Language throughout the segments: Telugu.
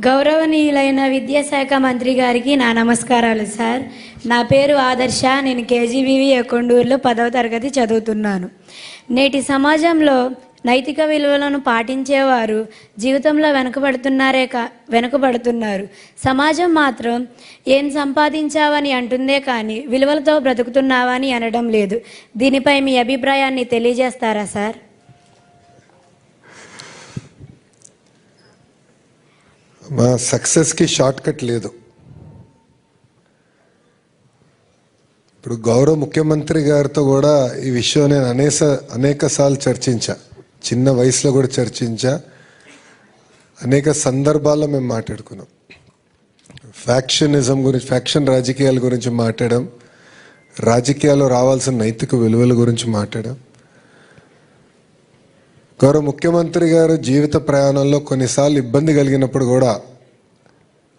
గౌరవనీయులైన విద్యాశాఖ మంత్రి గారికి నా నమస్కారాలు సార్. నా పేరు ఆదర్శ. నేను కేజీబీవి కొండూరులో 10వ తరగతి చదువుతున్నాను. నేటి సమాజంలో నైతిక విలువలను పాటించేవారు జీవితంలో వెనుకబడుతున్నారు. సమాజం మాత్రం ఏం సంపాదించావని అంటుందే కానీ విలువలతో బ్రతుకుతున్నావని అనడం లేదు. దీనిపై మీ అభిప్రాయాన్ని తెలియజేస్తారా సార్? మా సక్సెస్కి షార్ట్ కట్ లేదు. ఇప్పుడు గౌరవ ముఖ్యమంత్రి గారితో కూడా ఈ విషయం నేను అనేక సార్లు చర్చించా. చిన్న వయసులో కూడా చర్చించా. అనేక సందర్భాల్లో మేము మాట్లాడుకున్నాం. ఫ్యాక్షనిజం గురించి, ఫ్యాక్షన్ రాజకీయాల గురించి మాట్లాడాం. రాజకీయాల్లో రావాల్సిన నైతిక విలువల గురించి మాట్లాడాం. గౌరవ ముఖ్యమంత్రి గారు జీవిత ప్రయాణంలో కొన్నిసార్లు ఇబ్బంది కలిగినప్పుడు కూడా,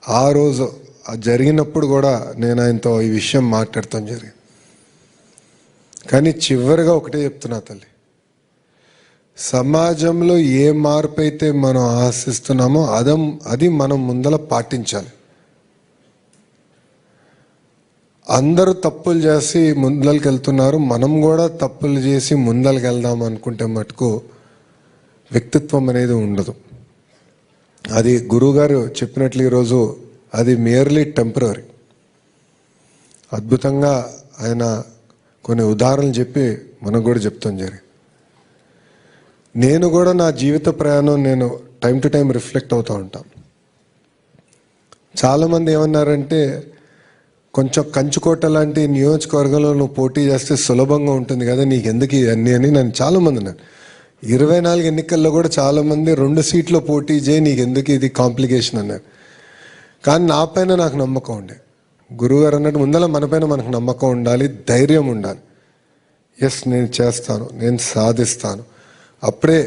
ఆ రోజు జరిగినప్పుడు కూడా నేను ఆయనతో ఈ విషయం మాట్లాడతాం జరిగింది. కానీ చివరిగా ఒకటే చెప్తున్నా తల్లి, సమాజంలో ఏ మార్పు అయితే మనం ఆశిస్తున్నామో అది మనం ముందల పాటించాలి. అందరూ తప్పులు చేసి ముందలకి వెళ్తున్నారు, మనం కూడా తప్పులు చేసి ముందలకి వెళ్దాం అనుకుంటే మటుకు వ్యక్తిత్వం అనేది ఉండదు. అది గురువుగారు చెప్పినట్లు ఈరోజు అది మియర్లీ టెంపరరీ. అద్భుతంగా ఆయన కొన్ని ఉదాహరణలు చెప్పి మనకు కూడా చెప్తాం జరిగింది. నేను కూడా నా జీవిత ప్రయాణం నేను టైం టు టైం రిఫ్లెక్ట్ అవుతూ ఉంటాను. చాలామంది ఏమన్నారంటే, కొంచెం కంచుకోట లాంటి నియోజకవర్గంలో నువ్వు పోటీ చేస్తే సులభంగా ఉంటుంది కదా, నీకు ఎందుకు ఇవన్నీ అని నన్ను చాలామంది అన్నారు. 24 ఎన్నికల్లో కూడా చాలామంది 2 సీట్లో పోటీ చేయి, నీకు ఎందుకు ఇది కాంప్లికేషన్ అన్నారు. కానీ నా పైన నాకు నమ్మకం ఉండే. గురువుగారు అన్నట్టు ముందర మనపైన మనకు నమ్మకం ఉండాలి, ధైర్యం ఉండాలి. ఎస్, నేను చేస్తాను, నేను సాధిస్తాను, అప్పుడే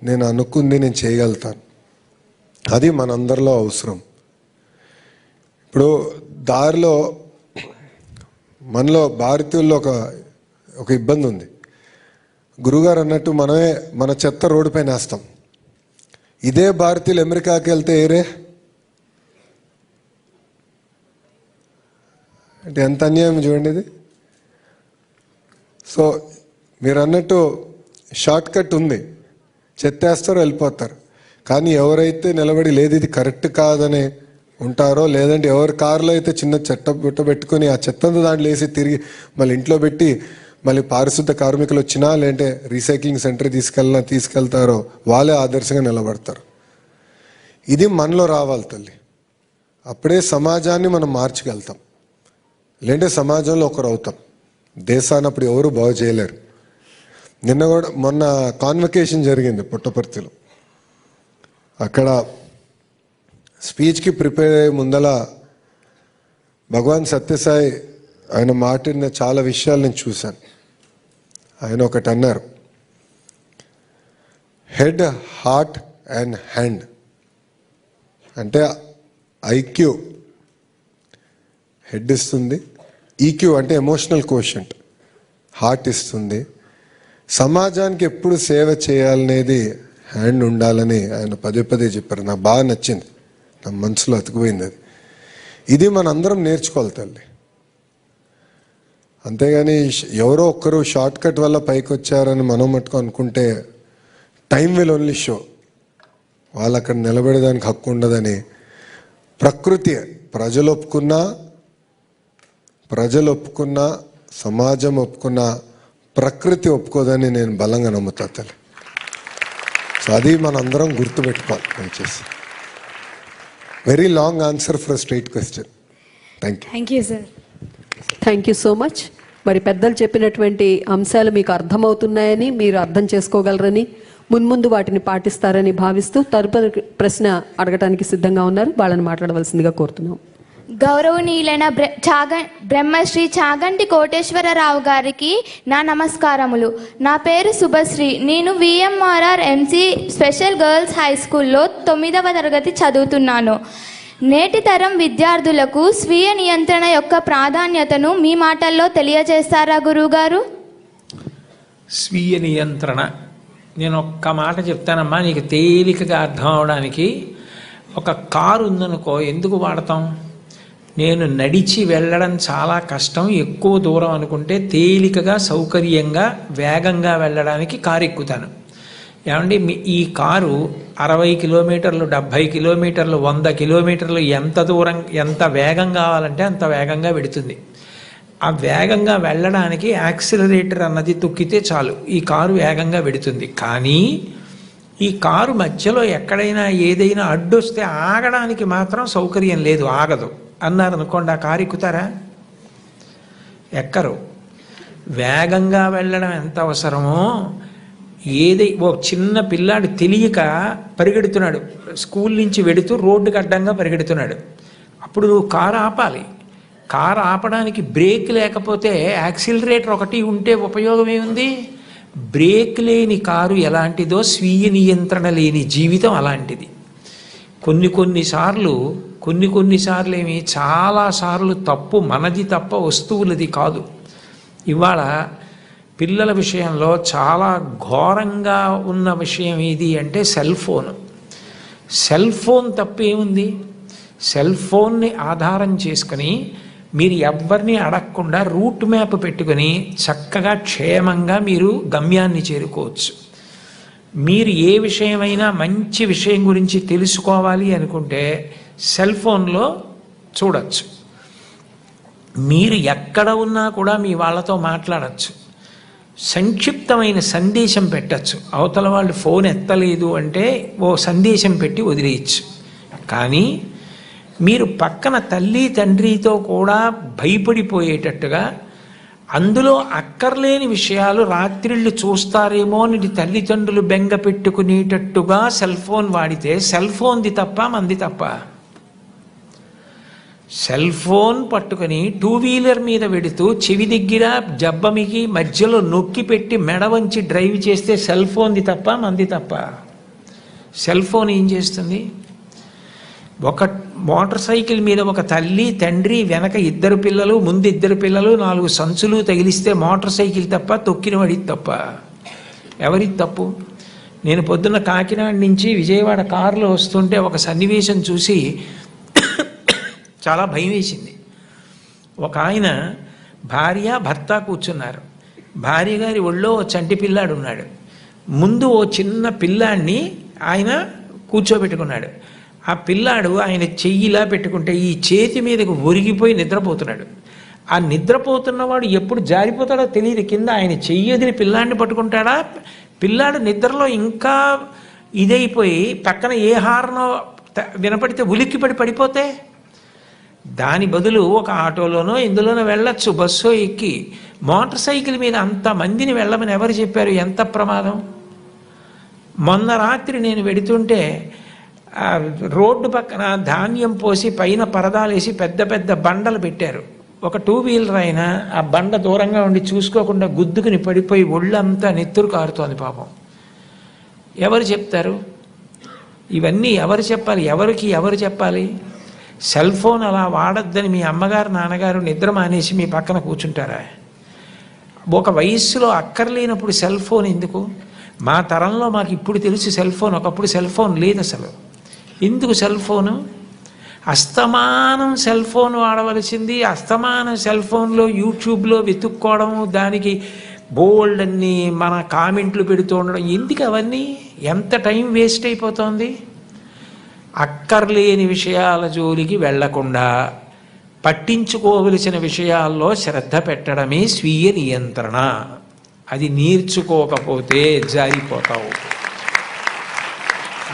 నేను అనుకుంది నేను చేయగలుగుతాను. అది మనందరిలో అవసరం. ఇప్పుడు దారిలో మనలో భారతీయుల్లో ఒక ఇబ్బంది ఉంది. గురుగారు అన్నట్టు మనమే మన చెత్త రోడ్డు పైన వేస్తాం. ఇదే భారతీయులు అమెరికాకి వెళ్తే ఏరే అంటే ఎంత అన్యాయం చూడండి ఇది. సో మీరు అన్నట్టు షార్ట్ కట్ ఉంది, చెత్త వేస్తారో వెళ్ళిపోతారు. కానీ ఎవరైతే నిలబడి లేదు ఇది కరెక్ట్ కాదని ఉంటారో, లేదంటే ఎవరి కారులో అయితే చిన్న చెత్త బుట్ట పెట్టుకొని ఆ చెత్తంతా దాంట్లో వేసి తిరిగి మళ్ళీ ఇంట్లో పెట్టి మళ్ళీ పారిశుద్ధ కార్మికులు వచ్చినా లేదంటే రీసైక్లింగ్ సెంటర్ తీసుకెళ్తారో వాళ్ళే ఆదర్శంగా నిలబడతారు. ఇది మనలో రావాలి తల్లి. అప్పుడే సమాజాన్ని మనం మార్చగలుగుతాం. లేదంటే సమాజంలో ఒకరు అవుతాం. దేశాన్ని అప్పుడు ఎవరు బాగు చేయలేరు. మొన్న కాన్వకేషన్ జరిగింది పుట్టపర్తిలో. అక్కడ స్పీచ్కి ప్రిపేర్ అయ్యే ముందల భగవాన్ సత్యసాయి ఆయన మాట్లాడిన చాలా విషయాలు నేను చూశాను. ఆయన ఒకటి అన్నారు, హెడ్, హార్ట్ అండ్ హ్యాండ్. అంటే ఐక్యూ హెడ్ ఇస్తుంది, ఈక్యూ అంటే ఎమోషనల్ కోషంట్ హార్ట్ ఇస్తుంది, సమాజానికి ఎప్పుడు సేవ చేయాలనేది హ్యాండ్ ఉండాలని ఆయన పదే చెప్పారు. నాకు బాగా నచ్చింది, నా మనసులో అతుకుపోయింది అది. ఇది మనందరం నేర్చుకోవాలి తల్లి. అంతేగాని ఎవరో ఒక్కరు షార్ట్ కట్ వల్ల పైకి వచ్చారని మనం మటుకు అనుకుంటే టైం విల్ ఓన్లీ షో. వాళ్ళు అక్కడ నిలబడేదానికి హక్కు ఉండదని. ప్రకృతి ప్రజలు ఒప్పుకున్నా సమాజం ఒప్పుకున్నా ప్రకృతి ఒప్పుకోదని నేను బలంగా నమ్ముతా తల్లి. సో అది మనందరం గుర్తుపెట్టుకోవాలి. దయచేసి very long answer for straight question. Thank you sir. Thank you so much. మరి పెద్దలు చెప్పినటువంటి అంశాలు మీకు అర్థమవుతున్నాయని, మీరు అర్థం చేసుకోగలరని, మున్ముందు వాటిని పాటిస్తారని భావిస్తూ తదుపరి ప్రశ్న అడగటానికి సిద్ధంగా ఉన్నారు. వాళ్ళని మాట్లాడవలసిందిగా కోరుతున్నాం. గౌరవనీయులైన బ్రహ్మశ్రీ చాగంటి కోటేశ్వరరావు గారికి నా నమస్కారములు. నా పేరు శుభశ్రీ. నేను విఎంఆర్ఆర్ ఎంసీ స్పెషల్ గర్ల్స్ హై స్కూల్లో 9వ తరగతి చదువుతున్నాను. నేటి తరం విద్యార్థులకు స్వీయ నియంత్రణ యొక్క ప్రాధాన్యతను మీ మాటల్లో తెలియజేస్తారా గురువుగారు? స్వీయ నియంత్రణ నేను ఒక్క మాట చెప్తానమ్మా, నీకు తేలికగా అర్థం అవడానికి. ఒక కారు ఉందనుకో, ఎందుకు వాడతాం? నేను నడిచి వెళ్ళడం చాలా కష్టం, ఎక్కువ దూరం అనుకుంటే తేలికగా సౌకర్యంగా వేగంగా వెళ్ళడానికి కారు ఎక్కుతాను. ఏమండి, ఈ కారు 60 కిలోమీటర్లు, 70 కిలోమీటర్లు, 100 కిలోమీటర్లు ఎంత దూరం, ఎంత వేగం కావాలంటే అంత వేగంగా వెడుతుంది. ఆ వేగంగా వెళ్ళడానికి యాక్సిలరేటర్ అన్నది తొక్కితే చాలు, ఈ కారు వేగంగా వెడుతుంది. కానీ ఈ కారు మధ్యలో ఎక్కడైనా ఏదైనా అడ్డొస్తే ఆగడానికి మాత్రం సౌకర్యం లేదు, ఆగదు అన్నారనుకోండి, ఆ కారు ఎక్కుతారా? ఎక్కరు. వేగంగా వెళ్ళడం ఎంత అవసరమో, ఓ చిన్న పిల్లాడు తెలియక పరిగెడుతున్నాడు, స్కూల్ నుంచి వెడుతూ రోడ్డుకి అడ్డంగా పరిగెడుతున్నాడు, అప్పుడు నువ్వు కారు ఆపాలి. కారు ఆపడానికి బ్రేక్ లేకపోతే యాక్సిలరేటర్ ఒకటి ఉంటే ఉపయోగం ఏముంది? బ్రేక్ లేని కారు ఎలాంటిదో స్వీయ నియంత్రణ లేని జీవితం అలాంటిది. కొన్నిసార్లు ఏమి చాలాసార్లు తప్పు మనది తప్ప వస్తువులది కాదు. ఇవాళ పిల్లల విషయంలో చాలా ఘోరంగా ఉన్న విషయం ఏది అంటే సెల్ ఫోన్. సెల్ ఫోన్ తప్పేముంది? సెల్ ఫోన్ని ఆధారం చేసుకుని మీరు ఎవ్వరిని అడగకుండా రూట్ మ్యాప్ పెట్టుకుని చక్కగా క్షేమంగా మీరు గమ్యాన్ని చేరుకోవచ్చు. మీరు ఏ విషయమైనా మంచి విషయం గురించి తెలుసుకోవాలి అనుకుంటే సెల్ ఫోన్లో చూడవచ్చు. మీరు ఎక్కడ ఉన్నా కూడా మీ వాళ్ళతో మాట్లాడచ్చు, సంక్షిప్తమైన సందేశం పెట్టచ్చు. అవతల వాళ్ళు ఫోన్ ఎత్తలేదు అంటే ఓ సందేశం పెట్టి వదిలేయచ్చు. కానీ మీరు పక్కన తల్లి తండ్రితో కూడా భయపడిపోయేటట్టుగా, అందులో అక్కర్లేని విషయాలు రాత్రిళ్ళు చూస్తారేమో అని తల్లిదండ్రులు బెంగ పెట్టుకునేటట్టుగా సెల్ ఫోన్ వాడితే సెల్ ఫోన్ది తప్ప మంది తప్ప? సెల్ ఫోన్ పట్టుకుని 2 వీలర్ మీద వెడుతూ చెవి దగ్గర జబ్బమికి మధ్యలో నొక్కి పెట్టి మెడ వంచి డ్రైవ్ చేస్తే సెల్ ఫోన్ది తప్ప మంది తప్ప? సెల్ ఫోన్ ఏం చేస్తుంది? ఒక మోటార్ సైకిల్ మీద ఒక తల్లి తండ్రి, వెనక 2 పిల్లలు, ముందు 2 పిల్లలు, 4 సంచులు తగిలిస్తే మోటార్ సైకిల్ తప్ప, తొక్కిన వాడిది తప్ప? ఎవరిది తప్పు? నేను పొద్దున్న కాకినాడ నుంచి విజయవాడ కారులో వస్తుంటే ఒక సన్నివేశం చూసి చాలా భయం వేసింది. ఒక ఆయన భార్య భర్త కూర్చున్నారు. భార్య గారి ఒళ్ళో చంటి పిల్లాడు ఉన్నాడు. ముందు ఓ చిన్న పిల్లాడిని ఆయన కూర్చోబెట్టుకున్నాడు. ఆ పిల్లాడు ఆయన చెయ్యిలా పెట్టుకుంటే ఈ చేతి మీదకు ఒరిగిపోయి నిద్రపోతున్నాడు. ఆ నిద్రపోతున్నవాడు ఎప్పుడు జారిపోతాడో తెలియదు కింద. ఆయన చెయ్యదిని పిల్లాడిని పట్టుకుంటాడా? పిల్లాడు నిద్రలో ఇంకా ఇదైపోయి పక్కన ఏ హార్నో వినపడితే ఉలిక్కిపడి పడిపోతే దాని బదులు ఒక ఆటోలోనో ఇందులోనో వెళ్ళొచ్చు, బస్సో ఎక్కి. మోటార్ సైకిల్ మీద అంతమందిని వెళ్ళమని ఎవరు చెప్పారు? ఎంత ప్రమాదం! మొన్న రాత్రి నేను వెడుతుంటే రోడ్డు పక్కన ధాన్యం పోసి పైన పరదాలేసి పెద్ద పెద్ద బండలు పెట్టారు. ఒక 2 వీలర్ అయినా ఆ బండ దూరంగా ఉండి చూసుకోకుండా గుద్దుకుని పడిపోయి ఒళ్ళంతా నెత్తురు కారుతోంది పాపం. ఎవరు చెప్తారు? ఇవన్నీ ఎవరు చెప్పాలి? ఎవరు చెప్పాలి? సెల్ ఫోన్ అలా వాడద్దని మీ అమ్మగారు నాన్నగారు నిద్ర మానేసి మీ పక్కన కూర్చుంటారా? ఒక వయస్సులో అక్కర్లేనప్పుడు సెల్ ఫోన్ ఎందుకు? మా తరంలో మాకు ఇప్పుడు తెలుసు సెల్ ఫోన్, ఒకప్పుడు సెల్ ఫోన్ లేదు అసలు. ఎందుకు సెల్ ఫోను? అస్తమానం సెల్ ఫోన్ వాడవలసింది, అస్తమానం సెల్ ఫోన్లో యూట్యూబ్లో వెతుక్కోవడము, దానికి బోల్డ్ అన్ని మన కామెంట్లు పెడుతూ ఉండడం, ఎందుకు అవన్నీ? ఎంత టైం వేస్ట్ అయిపోతుంది. అక్కర్లేని విషయాల జోలికి వెళ్లకుండా పట్టించుకోవలసిన విషయాల్లో శ్రద్ధ పెట్టడమే స్వీయ నియంత్రణ. అది నేర్చుకోకపోతే జారిపోతావు.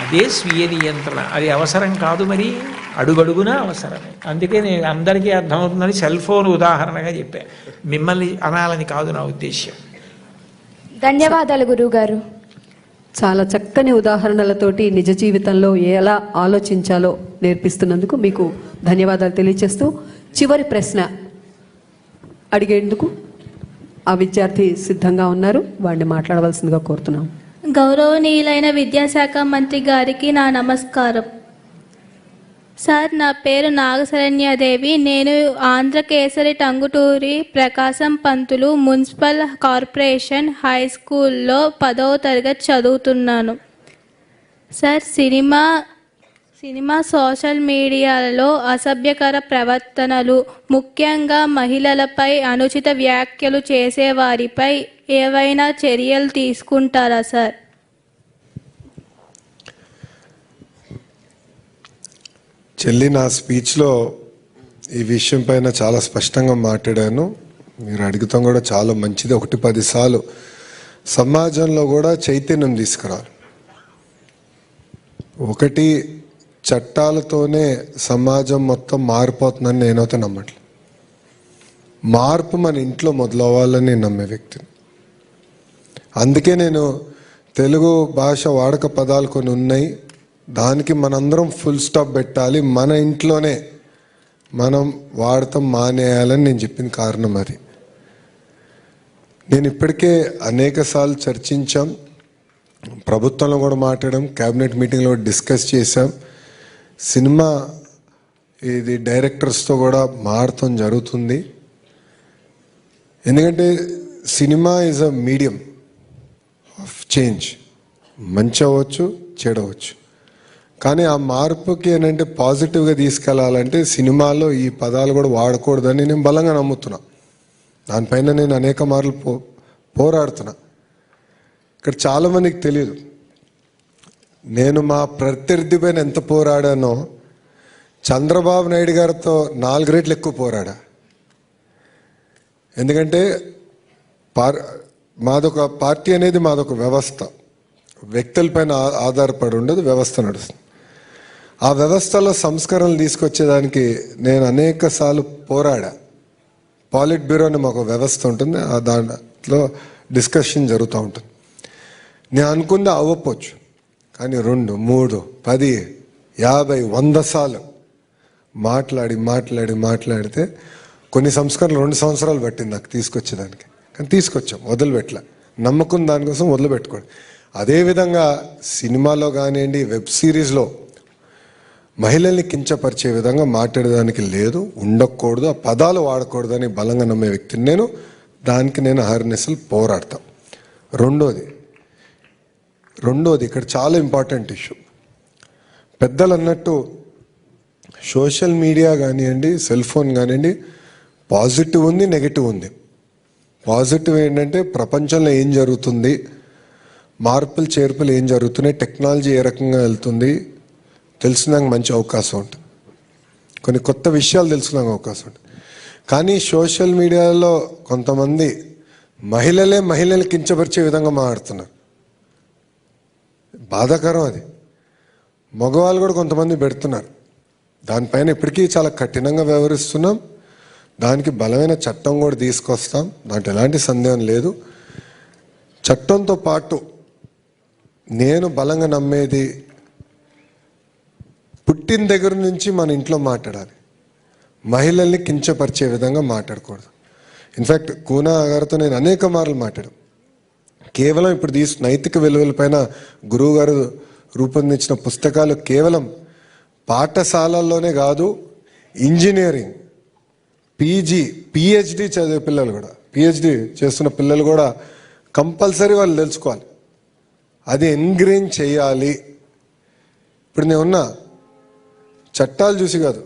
అదే స్వీయ నియంత్రణ. అది అవసరం కాదు, మరి అడుగడుగునా అవసరమే. అందుకే నేను అందరికీ అర్థమవుతుందని సెల్ ఫోన్ ఉదాహరణగా చెప్పాను, మిమ్మల్ని అనాలని కాదు నా ఉద్దేశ్యం. ధన్యవాదాలు గురువుగారు. చాలా చక్కని ఉదాహరణలతోటి నిజ జీవితంలో ఎలా ఆలోచించాలో నేర్పిస్తున్నందుకు మీకు ధన్యవాదాలు తెలియజేస్తూ, చివరి ప్రశ్న అడిగేందుకు ఆ విద్యార్థి సిద్ధంగా ఉన్నారు. వాడిని మాట్లాడవలసిందిగా కోరుతున్నాం. గౌరవనీయులైన విద్యాశాఖ మంత్రి గారికి నా నమస్కారం. సార్, నా పేరు నాగశరణ్యాదేవి. నేను Andhrakesari Tanguturi Prakasam Pantulu municipal corporation high స్కూల్లో 10వ తరగతి చదువుతున్నాను. సార్, సినిమా సోషల్ మీడియాలో అసభ్యకర ప్రవర్తనలు, ముఖ్యంగా మహిళలపై అనుచిత వ్యాఖ్యలు చేసేవారిపై ఏవైనా చర్యలు తీసుకుంటారా సార్? చెల్లి, నా స్పీచ్లో ఈ విషయం పైన చాలా స్పష్టంగా మాట్లాడాను. మీరు అడుగుతాం కూడా చాలా మంచిది. 1-10 సార్లు సమాజంలో కూడా చైతన్యం తీసుకురావాలి. ఒకటి, చట్టాలతోనే సమాజం మొత్తం మారిపోతుందని నేనైతే నమ్మట్లేదు. మార్పు మన ఇంట్లో మొదలవ్వాలని నేను నమ్మే వ్యక్తిని. అందుకే నేను తెలుగు భాష వాడక పదాలు కొన్ని ఉన్నాయి, దానికి మనందరం ఫుల్ స్టాప్ పెట్టాలి, మన ఇంట్లోనే మనం వాడటం మానేయాలని నేను చెప్పిన కారణం అది. నేను ఇప్పటికే అనేక సార్లు చర్చించాం, ప్రభుత్వంలో కూడా మాట్లాడాం, క్యాబినెట్ మీటింగ్లో డిస్కస్ చేశాం, సినిమా ఇది డైరెక్టర్స్తో కూడా మారటం జరుగుతుంది. ఎందుకంటే cinema is a medium of change. మంచి అవ్వచ్చు, చెడవచ్చు. కానీ ఆ మార్పుకి ఏంటంటే పాజిటివ్గా తీసుకెళ్లాలంటే సినిమాలో ఈ పదాలు కూడా వాడకూడదని నేను బలంగా నమ్ముతున్నా. దానిపైన నేను అనేక మార్లు పోరాడుతున్నా. ఇక్కడ చాలామందికి తెలియదు, నేను మా ప్రత్యర్థి పైన ఎంత పోరాడానో చంద్రబాబు నాయుడు గారితో 4 రెట్లు ఎక్కువ పోరాడా. ఎందుకంటే మాదొక పార్టీ అనేది మాదొక వ్యవస్థ, వ్యక్తులపైన ఆధారపడి ఉండదు, వ్యవస్థ నడుస్తుంది. ఆ వ్యవస్థలో సంస్కరణలు తీసుకొచ్చేదానికి నేను అనేక సార్లు పోరాడా. పాలిట్ బ్యూరో అని మాకు వ్యవస్థ ఉంటుంది, దాంట్లో డిస్కషన్ జరుగుతూ ఉంటుంది. నేను అనుకుంది అవ్వకపోవచ్చు, కానీ 2, 3, 10, 50, 100 సార్లు మాట్లాడితే కొన్ని సంస్కరణలు 2 సంవత్సరాలు పట్టింది నాకు తీసుకొచ్చేదానికి. కానీ తీసుకొచ్చాం, వదిలిపెట్టలే. నమ్మకం దానికోసం వదిలిపెట్టుకోండి. అదేవిధంగా సినిమాలో కానివ్వండి, వెబ్ సిరీస్లో మహిళల్ని కించపరిచే విధంగా మాట్లాడేదానికి లేదు, ఉండకూడదు, ఆ పదాలు వాడకూడదని బలంగా నమ్మే వ్యక్తిని నేను. దానికి నేను అహర్నిశలు పోరాడతాం. రెండోది ఇక్కడ చాలా ఇంపార్టెంట్ ఇష్యూ. పెద్దలు అన్నట్టు సోషల్ మీడియా కానివ్వండి, సెల్ ఫోన్ కానివ్వండి, పాజిటివ్ ఉంది, నెగిటివ్ ఉంది. పాజిటివ్ ఏంటంటే ప్రపంచంలో ఏం జరుగుతుంది, మార్పులు చేర్పులు ఏం జరుగుతున్నాయి, టెక్నాలజీ ఏ రకంగా వెళ్తుంది తెలుసుకున్నాక మంచి అవకాశం ఉంటుంది, కొన్ని కొత్త విషయాలు తెలుసుకున్నాక అవకాశం ఉంటుంది. కానీ సోషల్ మీడియాలో కొంతమంది మహిళలు కించపరిచే విధంగా మాట్లాడుతున్నారు. బాధాకరం అది. మగవాళ్ళు కూడా కొంతమంది పెడుతున్నారు. దానిపైన ఇప్పటికీ చాలా కఠినంగా వ్యవహరిస్తున్నాం. దానికి బలమైన చట్టం కూడా తీసుకొస్తాం, దాంట్లో ఎలాంటి సందేహం లేదు. చట్టంతో పాటు నేను బలంగా నమ్మేది, పుట్టిన దగ్గర నుంచి మన ఇంట్లో మాట్లాడాలి, మహిళల్ని కించపరిచే విధంగా మాట్లాడకూడదు. ఇన్ఫ్యాక్ట్ కూనా గారితో నేను అనేక మార్లు మాట్లాడాను. కేవలం ఇప్పుడు నైతిక విలువలపైన గురువు గారు రూపొందించిన పుస్తకాలు కేవలం పాఠశాలల్లోనే కాదు, ఇంజనీరింగ్, పిహెచ్డి చదివే పిల్లలు కూడా, పిహెచ్డి చేస్తున్న పిల్లలు కూడా కంపల్సరీ వాళ్ళు తెలుసుకోవాలి, అది ఎంగ్రేన్ చేయాలి. ఇప్పుడు నేను ఉన్న చట్టాలు చూసి కాదు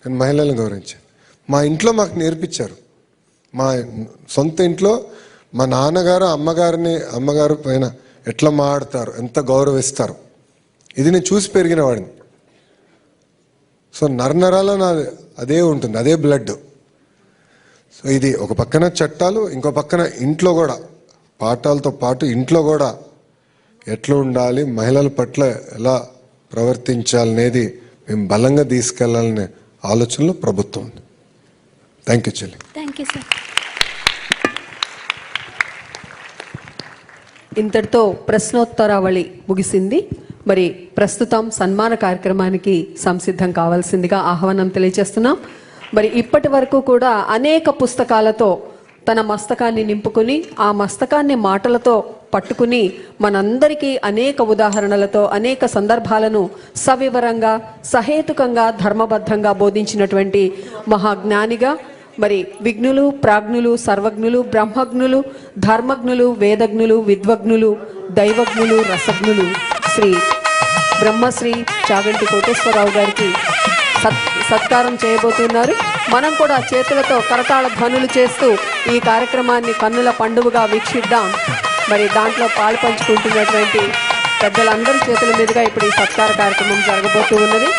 నేను మహిళలను గౌరవించాను. మా ఇంట్లో మాకు నేర్పించారు. మా సొంత ఇంట్లో మా నాన్నగారు అమ్మగారు పైన ఎట్లా మాట్లాడతారు, ఎంత గౌరవిస్తారు, ఇది నేను చూసి పెరిగిన వాడిని. సో నరనరాల అదే ఉంటుంది, అదే బ్లడ్. సో ఇది ఒక పక్కన చట్టాలు, ఇంకో పక్కన ఇంట్లో కూడా పాఠాలతో పాటు ఇంట్లో కూడా ఎట్లా ఉండాలి, మహిళల పట్ల ఎలా ప్రవర్తించాలనేది మేము బలంగా తీసుకెళ్లాలనే ఆలోచనలో ప్రభుత్వం ఉంది. థ్యాంక్ యూ చెల్లి. Thank you sir. ఇంతటితో ప్రశ్నోత్తరావళి ముగిసింది. మరి ప్రస్తుతం సన్మాన కార్యక్రమానికి సంసిద్ధం కావాల్సిందిగా ఆహ్వానం తెలియజేస్తున్నాం. మరి ఇప్పటి వరకు కూడా అనేక పుస్తకాలతో తన మస్తకాన్ని నింపుకుని, ఆ మస్తకాన్ని మాటలతో పట్టుకుని మనందరికీ అనేక ఉదాహరణలతో అనేక సందర్భాలను సవివరంగా, సహేతుకంగా, ధర్మబద్ధంగా బోధించినటువంటి మహాజ్ఞానిగా, మరి విఘ్నులు, ప్రాజ్ఞులు, సర్వజ్ఞులు, బ్రహ్మజ్ఞులు, ధర్మజ్ఞులు, వేదజ్ఞులు, విద్వజ్ఞులు, దైవజ్ఞులు, రసజ్ఞులు శ్రీ బ్రహ్మశ్రీ చాగంటి కోటేశ్వరరావు గారికి సత్కారం చేయబోతున్నారు. మనం కూడా చేతులతో కరతాళ ధ్వనులు చేస్తూ ఈ కార్యక్రమాన్ని కన్నుల పండుగగా వీక్షిద్దాం. మరి దాంట్లో పాలు పంచుకుంటున్నటువంటి పెద్దలందరి చేతుల మీదుగా ఇప్పుడు ఈ సత్కార కార్యక్రమం జరగబోతూ ఉన్నది.